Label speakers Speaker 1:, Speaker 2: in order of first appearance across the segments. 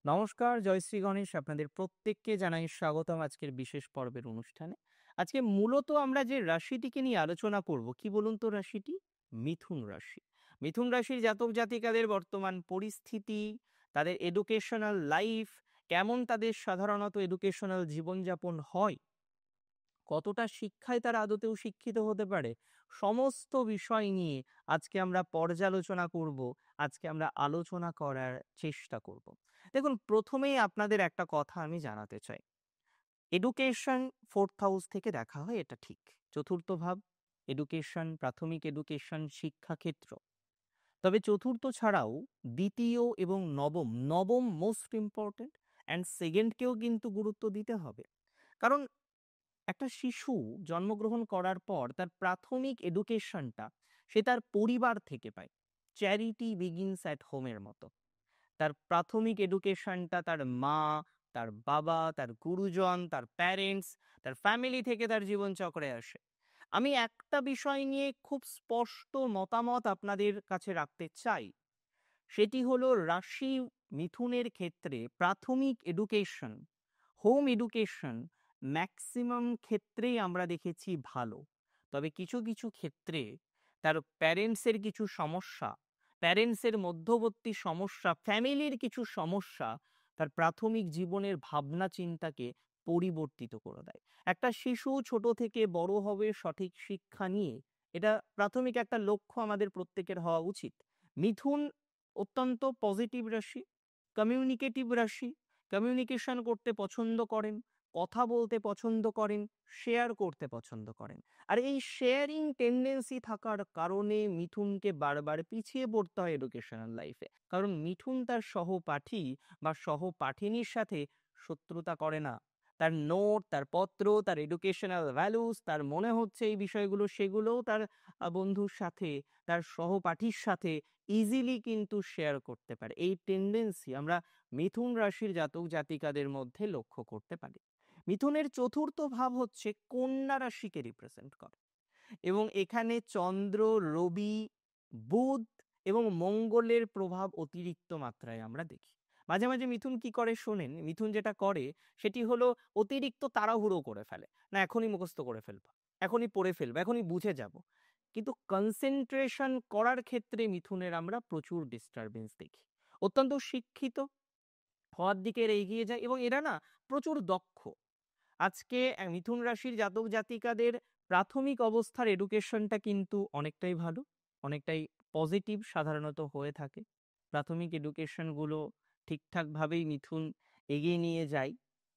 Speaker 1: নমস্কার, জয়শ্রী গণেশ। আপনাদের প্রত্যেককে জানাই স্বাগতম আজকের বিশেষ পর্বের অনুষ্ঠানে। আজকে মূলত আমরা যে রাশিটিকে নিয়ে আলোচনা করব, কি বলুন তো রাশিটি? মিথুন রাশি। মিথুন রাশির জাতক জাতিকাদের বর্তমান পরিস্থিতি, তাদের এডুকেশনাল লাইফ, কেমন তাদের সাধারণত এডুকেশনাল জীবনযাপন হয়, কতটা শিক্ষায় তারা আদতেও শিক্ষিত হতে পারে, সমস্ত বিষয় নিয়ে আজকে আমরা পর্যালোচনা করব, আজকে আমরা আলোচনা করার চেষ্টা করব। দেখুন, প্রথমেই আপনাদের একটা কথা আমি জানাতে চাই। এডুকেশন ফোর্থ হাউস থেকে দেখা হয়, এটা ঠিক। চতুর্থ ভাব, এডুকেশন, প্রাথমিক এডুকেশন, শিক্ষাক্ষেত্র। তবে চতুর্থ ছাড়াও দ্বিতীয় এবং নবম, নবম মোস্ট ইম্পর্টেন্ট, অ্যান্ড সেকেন্ডকেও কিন্তু গুরুত্ব দিতে হবে। কারণ একটা শিশু জন্মগ্রহণ করার পর তার প্রাথমিক এডুকেশনটা সে তার পরিবার থেকে পায়। চ্যারিটি বিগিনস অ্যাট হোমের মতো। তার প্রাথমিক এডুকেশনটা তার মা, তার বাবা, তার গুরুজন, তার প্যারেন্টস, তার ফ্যামিলি থেকে তার জীবনচক্রে আসে। আমি একটা বিষয় নিয়ে খুব স্পষ্ট মতামত আপনাদের কাছে রাখতে চাই। সেটি হলো, রাশি মিথুনের ক্ষেত্রে প্রাথমিক এডুকেশন, হোম এডুকেশন ম্যাক্সিমাম ক্ষেত্রেই আমরা দেখেছি ভালো। তবে কিছু কিছু ক্ষেত্রে তার প্যারেন্টসের কিছু সমস্যা, প্যারেন্টসের মধ্যবর্তী সমস্যা, ফ্যামিলির কিছু সমস্যা তার প্রাথমিক জীবনের ভাবনা চিন্তাকে পরিবর্তিত করে দেয়। একটা শিশু ছোট থেকে বড় হবে সঠিক শিক্ষা নিয়ে, এটা প্রাথমিক একটা লক্ষ্য আমাদের প্রত্যেকের হওয়া উচিত। মিথুন অত্যন্ত পজিটিভ রাশি, কমিউনিকেটিভ রাশি, কমিউনিকেশন করতে পছন্দ করেন, কথা বলতে পছন্দ করেন, শেয়ার করতে পছন্দ করেন। আর এই শেয়ারিং টেন্ডেন্সি থাকার কারণে মিথুনকে বারবার পিছিয়ে পড়তে হয় এডুকেশনাল লাইফে। কারণ মিথুন তার সহপাঠী বা সহপাঠিনীর সাথে শত্রুতা করে না। তার নোট, তার পত্র, তার এডুকেশনাল ভ্যালুস, তার মনে হচ্ছে এই বিষয়গুলো, সেগুলোও তার বন্ধুর সাথে, তার সহপাঠীর সাথে ইজিলি কিন্তু শেয়ার করতে পারে। এই টেন্ডেন্সি আমরা মিথুন রাশির জাতক জাতিকাদের মধ্যে লক্ষ্য করতে পারি। মিথুনের চতুর্থ ভাব হচ্ছে কন্যা রাশিকে রিপ্রেজেন্ট করে, এবং এখানে চন্দ্র, রবি, বুধ এবং মঙ্গলের প্রভাব অতিরিক্ত মাত্রায় আমরা দেখি। মাঝে মাঝে মিথুন কি করে শোনেন, মিথুন যেটা করে সেটি হলো অতিরিক্ত তাড়াহুড়ো করে ফেলে। না, এখনই মুখস্থ করে ফেলবো, এখনই পড়ে ফেলবো, এখনই বুঝে যাব। কিন্তু কনসেন্ট্রেশন করার ক্ষেত্রে মিথুনের আমরা প্রচুর ডিস্টারবেন্স দেখি। অত্যন্ত শিক্ষিত হওয়ার দিকে এরা এগিয়ে যায়, এবং এরা না প্রচুর দক্ষ। আজকে মিথুন রাশির জাতক জাতিকাদের প্রাথমিক অবস্থার এডুকেশনটা কিন্তু অনেকটাই ভালো, অনেকটাই পজিটিভ সাধারণত হয়ে থাকে। প্রাথমিক এডুকেশনগুলো ঠিকঠাকভাবেই মিথুন এগিয়ে নিয়ে যায়,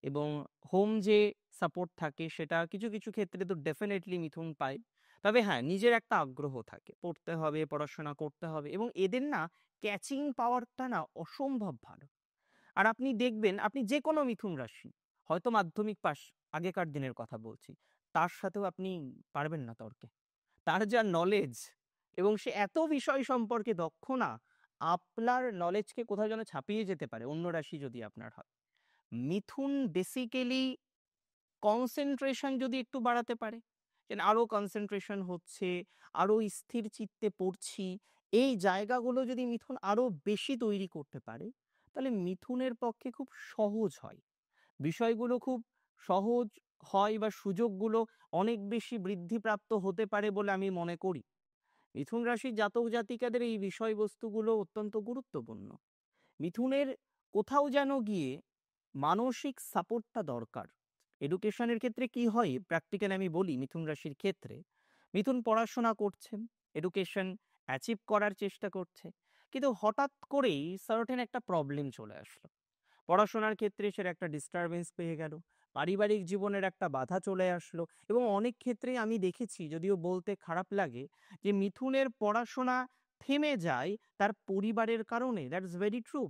Speaker 1: এবং হোম যে সাপোর্ট থাকে সেটা কিছু কিছু ক্ষেত্রে তো ডেফিনেটলি মিথুন পায়। তবে হ্যাঁ, নিজের একটা আগ্রহ থাকে, পড়তে হবে, পড়াশোনা করতে হবে, এবং এদের না ক্যাচিং পাওয়ারটা না অসম্ভব ভালো। আর আপনি দেখবেন, আপনি যে কোনো মিথুন রাশি, হয়তো মাধ্যমিক পাস, আগেকার দিনের কথা বলছি, তার সাথেও আপনি পারবেন না তর্কে। তার যা নলেজ, এবং সে এত বিষয় সম্পর্কে দক্ষ না, আপনার নলেজকে কোথাও যেন ছাপিয়ে যেতে পারে অন্য রাশি যদি আপনার হয়। মিথুন বেসিক্যালি কনসেন্ট্রেশন যদি একটু বাড়াতে পারে, যে আরো কনসেন্ট্রেশন হচ্ছে, আরো স্থির চিত্তে পড়ছি, এই জায়গাগুলো যদি মিথুন আরো বেশি তৈরি করতে পারে, তাহলে মিথুনের পক্ষে খুব সহজ হয়, বিষয়গুলো খুব সহজ হয়, বা সুযোগগুলো অনেক বেশি বৃদ্ধিপ্রাপ্ত হতে পারে বলে আমি মনে করি। মিথুন রাশির জাতক জাতিকাদের এই বিষয়বস্তুগুলো অত্যন্ত গুরুত্বপূর্ণ। মিথুনের কোথাও যেন গিয়ে মানসিক সাপোর্টটা দরকার। এডুকেশনের ক্ষেত্রে কি হয়, প্র্যাকটিক্যাল আমি বলি, মিথুন রাশির ক্ষেত্রে মিথুন পড়াশোনা করছেন, এডুকেশন অ্যাচিভ করার চেষ্টা করছে, কিন্তু হঠাৎ করেই সার্টেন একটা প্রবলেম চলে আসলো। পড়াশোনার ক্ষেত্রে সেটা একটা ডিস্টারবেন্স পেয়ে গেল, পারিবারিক জীবনের একটা বাধা চলে আসলো, এবং অনেক ক্ষেত্রেই আমি দেখেছি, যদিও বলতে খারাপ লাগে, যে মিথুনের পড়াশোনা থেমে যায় তার পরিবারের কারণে। That's very true.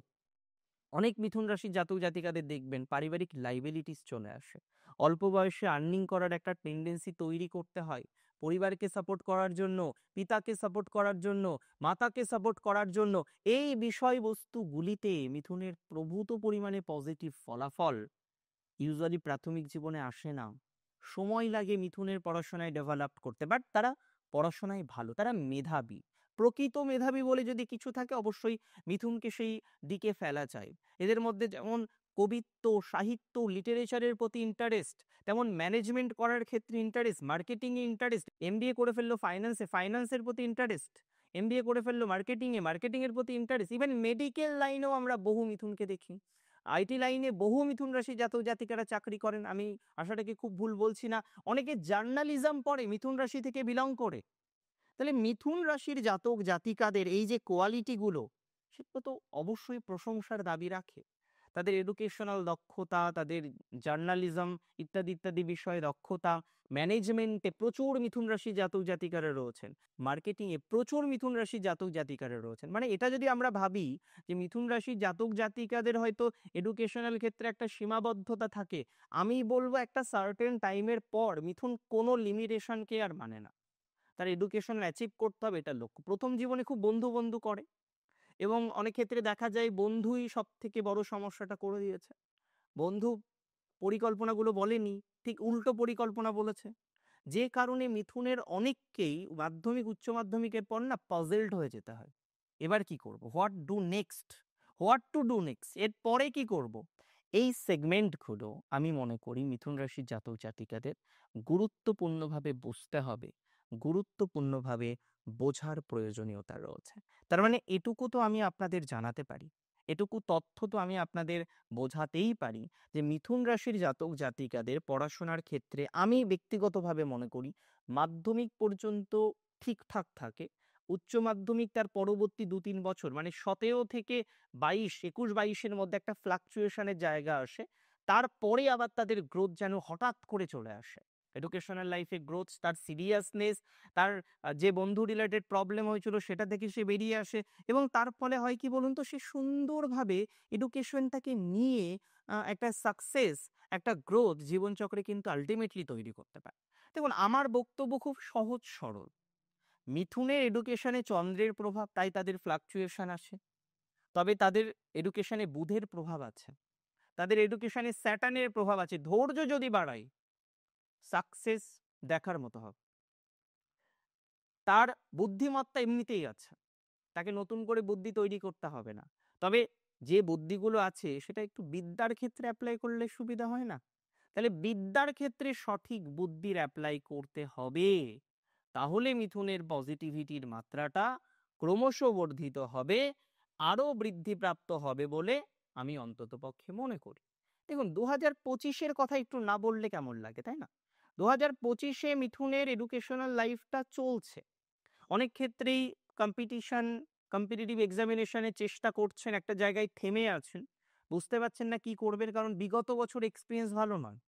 Speaker 1: অনেক মিথুন রাশির জাতক জাতিকাদের দেখবেন পারিবারিক লাইবিলিটিস চলে আসে, অল্প বয়সে আর্নিং করার একটা টেন্ডেন্সি তৈরি করতে হয়, পরিবারকে সাপোর্ট করার জন্য, পিতাকে সাপোর্ট করার জন্য, মাতাকে সাপোর্ট করার জন্য। এই বিষয়বস্তুগুলিতে মিথুনের প্রভূত পরিমাণে পজিটিভ ফলাফল ইউজুয়ালি প্রাথমিক জীবনে আসে না। সময় লাগে মিথুনের পড়াশোনায় ডেভেলপ করতে, বাট তারা পড়াশোনায় ভালো, তারা মেধাবী, প্রকৃত মেধাবী বলে যদি কিছু থাকে অবশ্যই মিথুনকে সেই দিকে ফেলা চাই। এদের মধ্যে যেমন কবিত্ব, সাহিত্য, লিটারেচারের প্রতি ইন্টারেস্ট, তেমন ম্যানেজমেন্ট করার ক্ষেত্রে ইন্টারেস্ট, মার্কেটিং এ ইন্টারেস্ট, এমবিএ করে ফেললো ফাইন্যান্সে, ফাইন্যান্সের প্রতি ইন্টারেস্ট, এমবিএ করে ফেললো মার্কেটিং এর প্রতি ইন্টারেস্ট, ইভেন মেডিকেল লাইনেও আমরা বহু মিথুনকে দেখি। আইটি লাইনে বহু মিথুন রাশি জাতক জাতিকারা চাকরি করেন, আমি আশাটাকে খুব ভুল বলছি না। অনেকে জার্নালিজম পড়ে মিথুন রাশি থেকে বিলং করে। তাহলে মিথুন রাশির জাতক জাতিকাদের এই যে কোয়ালিটি গুলো, সেগুলো তো অবশ্যই প্রশংসার দাবি রাখে। তাদের এডুকেশনাল দক্ষতা, তাদের জার্নালিজম ইত্যাদি ইত্যাদি বিষয়ে দক্ষতা, ম্যানেজমেন্টে প্রচুর মিথুন রাশি জাতক জাতিকারা রয়েছেন, মার্কেটিং এ প্রচুর মিথুন রাশি জাতক জাতিকারা রয়েছেন। মানে এটা যদি আমরা ভাবি যে মিথুন রাশি জাতক জাতিকাদের হয়তো এডুকেশনাল ক্ষেত্রে একটা সীমাবদ্ধতা থাকে, আমি বলবো একটা সার্টেন টাইমের পর মিথুন কোনো লিমিটেশনকে আর মানে না। তার এডুকেশন অ্যাচিভ করতে হবে, এটা লক্ষ্য। প্রথম জীবনে খুব বন্ধু বন্ধু করে এবং অনেক ক্ষেত্রে দেখা যায় বন্ধুই সব থেকে বড় সমস্যাটা করে দিয়েছে। বন্ধু পরিকল্পনাগুলো বলেনি, ঠিক উল্টো পরিকল্পনা বলেছে, যে কারণে মিথুনের অনেককেই মাধ্যমিক উচ্চ মাধ্যমিকের পর না পাজলড হয়ে যেতে হয়। এবার কি করব, what do next, what to do next, এর পরে কি করব। এই সেগমেন্টগুলো আমি মনে করি মিথুন রাশির জাতক জাতিকাদের গুরুত্বপূর্ণভাবে বুঝতে হবে, গুরুত্বপূর্ণভাবে বোঝার প্রয়োজনীয়তা রয়েছে। তার মানে এটুকু তো আমি আপনাদের জানাতে পারি, এটুকু তথ্য তো আমি আপনাদের বোঝাতেই পারি যে মিথুন রাশির জাতক জাতিকাদের পড়াশোনার ক্ষেত্রে আমি ব্যক্তিগতভাবে মনে করি মাধ্যমিক পর্যন্ত ঠিকঠাক থাকে। উচ্চ মাধ্যমিক তার পরবর্তী ২-৩ বছর মানে ১৭ থেকে ২২, ২১-২২-এর মধ্যে একটা ফ্লাকচুয়েশনের জায়গা আসে। তারপরে আবার তাদের গ্রোথ যেন হঠাৎ করে চলে আসে। এডুকেশনাল লাইফে গ্রোথ, তার সিরিয়াসনেস, তার যে বন্ধু রিলেটেড প্রবলেম হয়েছিল সেটা থেকে সে বেরিয়ে আসে এবং তার ফলে হয় কি বলুন তো, সে সুন্দরভাবে এডুকেশনটাকে নিয়ে একটা সাকসেস, একটা গ্রোথ জীবনচক্রে কিন্তু আল্টিমেটলি তৈরি করতে পারে। দেখুন আমার বক্তব্য খুব সহজ সরল। মিথুনের এডুকেশনে চন্দ্রের প্রভাব, তাই তাদের ফ্লাকচুয়েশন আসে। তবে তাদের এডুকেশনে বুধের প্রভাব আছে, তাদের এডুকেশনে স্যাটার্নের প্রভাব আছে। ধৈর্য যদি বাড়ায় সাকসেস দেখার মতো হবে। তার বুদ্ধিমত্তা এমনিতেই আছে, তাকে নতুন করে বুদ্ধি তৈরি করতে হবে না। তবে যে বুদ্ধিগুলো আছে সেটা একটু বিদ্যার ক্ষেত্রে অ্যাপ্লাই করলে সুবিধা হয় না? তাহলে বিদ্যার ক্ষেত্রে সঠিক বুদ্ধির অ্যাপ্লাই করতে হবে, তাহলে মিথুনের পজিটিভিটির মাত্রাটা ক্রমশ বর্ধিত হবে, আরো বৃদ্ধিপ্রাপ্ত হবে বলে আমি অন্ততপক্ষে মনে করি। দেখুন ২০২৫-এর কথা একটু না বললে কেমন লাগে, তাই না? ২০২৫-এ মিথুনের এডুকেশনাল লাইফটা চলছে। অনেক ক্ষেত্রেই কম্পিটিশন, কম্পিটিটিভ এক্সামিনেশনের চেষ্টা করছেন, একটা জায়গায় থেমে আছেন, বুঝতে পারছেন না কি করবেন, কারণ বিগত বছর এক্সপিরিয়েন্স ভালো নয়।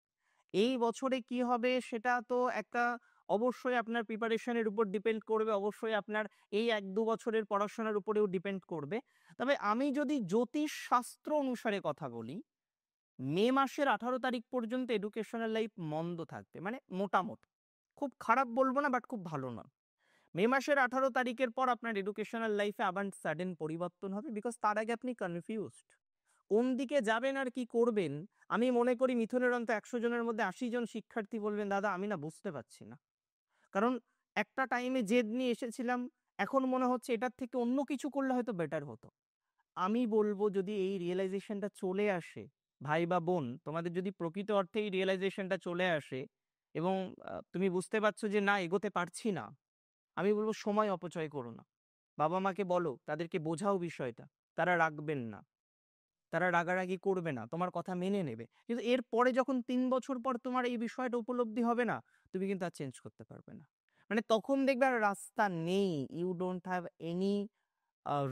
Speaker 1: এই বছরে কি হবে সেটা তো একটা অবশ্যই আপনার প্রিপারেশনের উপর ডিপেন্ড করবে, অবশ্যই আপনার এই ১-২ বছরের পড়াশোনার উপরেও ডিপেন্ড করবে। তবে আমি যদি জ্যোতিষ শাস্ত্র অনুসারে কথা বলি, মে মাসের ১৮ তারিখ পর্যন্ত এডুকেশনাল লাইফ মন্দ থাকবে, মানে মোটামুটি। খুব খারাপ বলবো না, বাট খুব ভালো না। মে মাসের ১৮ তারিখের পর আপনার এডুকেশনাল লাইফে আবার সাডেন পরিবর্তন হবে, বিকজ তার আগে আপনি কনফিউজড কোন দিকে যাবেন আর কি করবেন। আমি মনে করি মিথুনের অন্তত ১০০ জনের মধ্যে ৮০ জন শিক্ষার্থী বলবেন দাদা আমি না বুঝতে পারছি না, কারণ একটা টাইমে জেদ নিয়ে এসেছিলাম, এখন মনে হচ্ছে এটার থেকে অন্য কিছু করলে হয়তো বেটার হতো। আমি বলবো যদি এই রিয়েলাইজেশনটা চলে আসে, ভাই বা বোন তোমাদের যদি প্রকৃত অর্থে এই রিয়েলাইজেশনটা চলে আসে এবং তুমি বুঝতে পারছো যে না এগোতে পারছি না, আমি বলবো সময় অপচয় করো না। বাবা মাকে বলো, তাদেরকে বোঝাও বিষয়টা, তারা রাখবেন না, তারা রাগারাগি করবে না, তোমার কথা মেনে নেবে। কিন্তু এরপরে যখন ৩ বছর পর তোমার এই বিষয়টা উপলব্ধি হবে না, তুমি কিন্তু আর চেঞ্জ করতে পারবে না। মানে তখন দেখবে আর রাস্তা নেই, you don't have any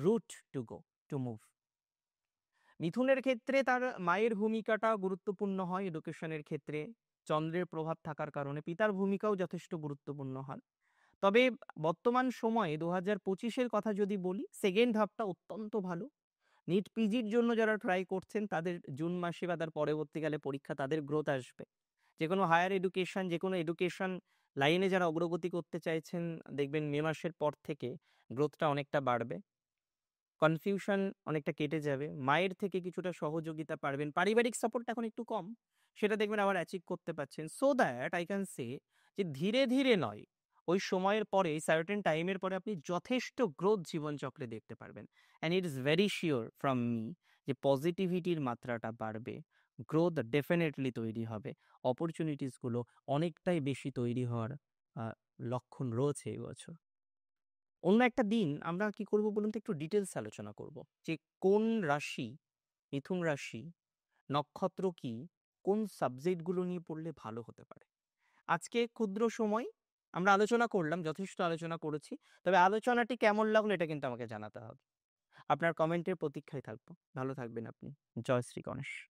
Speaker 1: route to go, to move. মিথুনের ক্ষেত্রে তার মায়ের ভূমিকাটা গুরুত্বপূর্ণ হয় এডুকেশনের ক্ষেত্রে, চন্দ্রের প্রভাব থাকার কারণে পিতার ভূমিকাও যথেষ্ট গুরুত্বপূর্ণ হয়। তবে বর্তমান সময়ে ২০২৫-এর কথা যদি বলি, সেকেন্ড হাফটা অত্যন্ত ভালো। নিট পিজির জন্য যারা ট্রাই করছেন তাদের জুন মাসে বা তার পরবর্তীকালে পরীক্ষা, তাদের গ্রোথ আসবে। যে কোনো হায়ার এডুকেশন, যে কোনো এডুকেশন লাইনে যারা অগ্রগতি করতে চাইছেন, দেখবেন মে মাসের পর থেকে গ্রোথটা অনেকটা বাড়বে, কনফিউশন অনেকটা কেটে যাবে, মায়ের থেকে কিছুটা সহযোগিতা পারবেন, পারিবারিক সাপোর্ট এখন একটু কম, সেটা দেখবেন আবার অ্যাচিভ করতে পারছেন। So that I can say যে ধীরে ধীরে নয়, ওই সময়ের পরে সার্টেন টাইমের পরে আপনি যথেষ্ট গ্রোথ জীবনচক্রে দেখতে পারবেন। And it is very sure from me যে পজিটিভিটির মাত্রাটা বাড়বে, গ্রোথ ডেফিনেটলি তৈরি হবে, অপরচুনিটিসগুলো অনেকটাই বেশি তৈরি হওয়ার লক্ষণ রয়েছে এই বছর। অন্য একটা দিন আমরা কি করব বলুন তো, একটু ডিটেলস আলোচনা করব যে কোন রাশি, মিথুন রাশি, নক্ষত্র কি, কোন সাবজেক্টগুলো নিয়ে পড়লে ভালো হতে পারে। আজকে ক্ষুদ্র সময় আমরা আলোচনা করলাম, যথেষ্ট আলোচনা করেছি। তবে আলোচনাটি কেমন লাগলো এটা কিন্তু আমাকে জানাতে হবে। আপনার কমেন্টের প্রতীক্ষায় থাকবো। ভালো থাকবেন আপনি। জয় শ্রী গণেশ।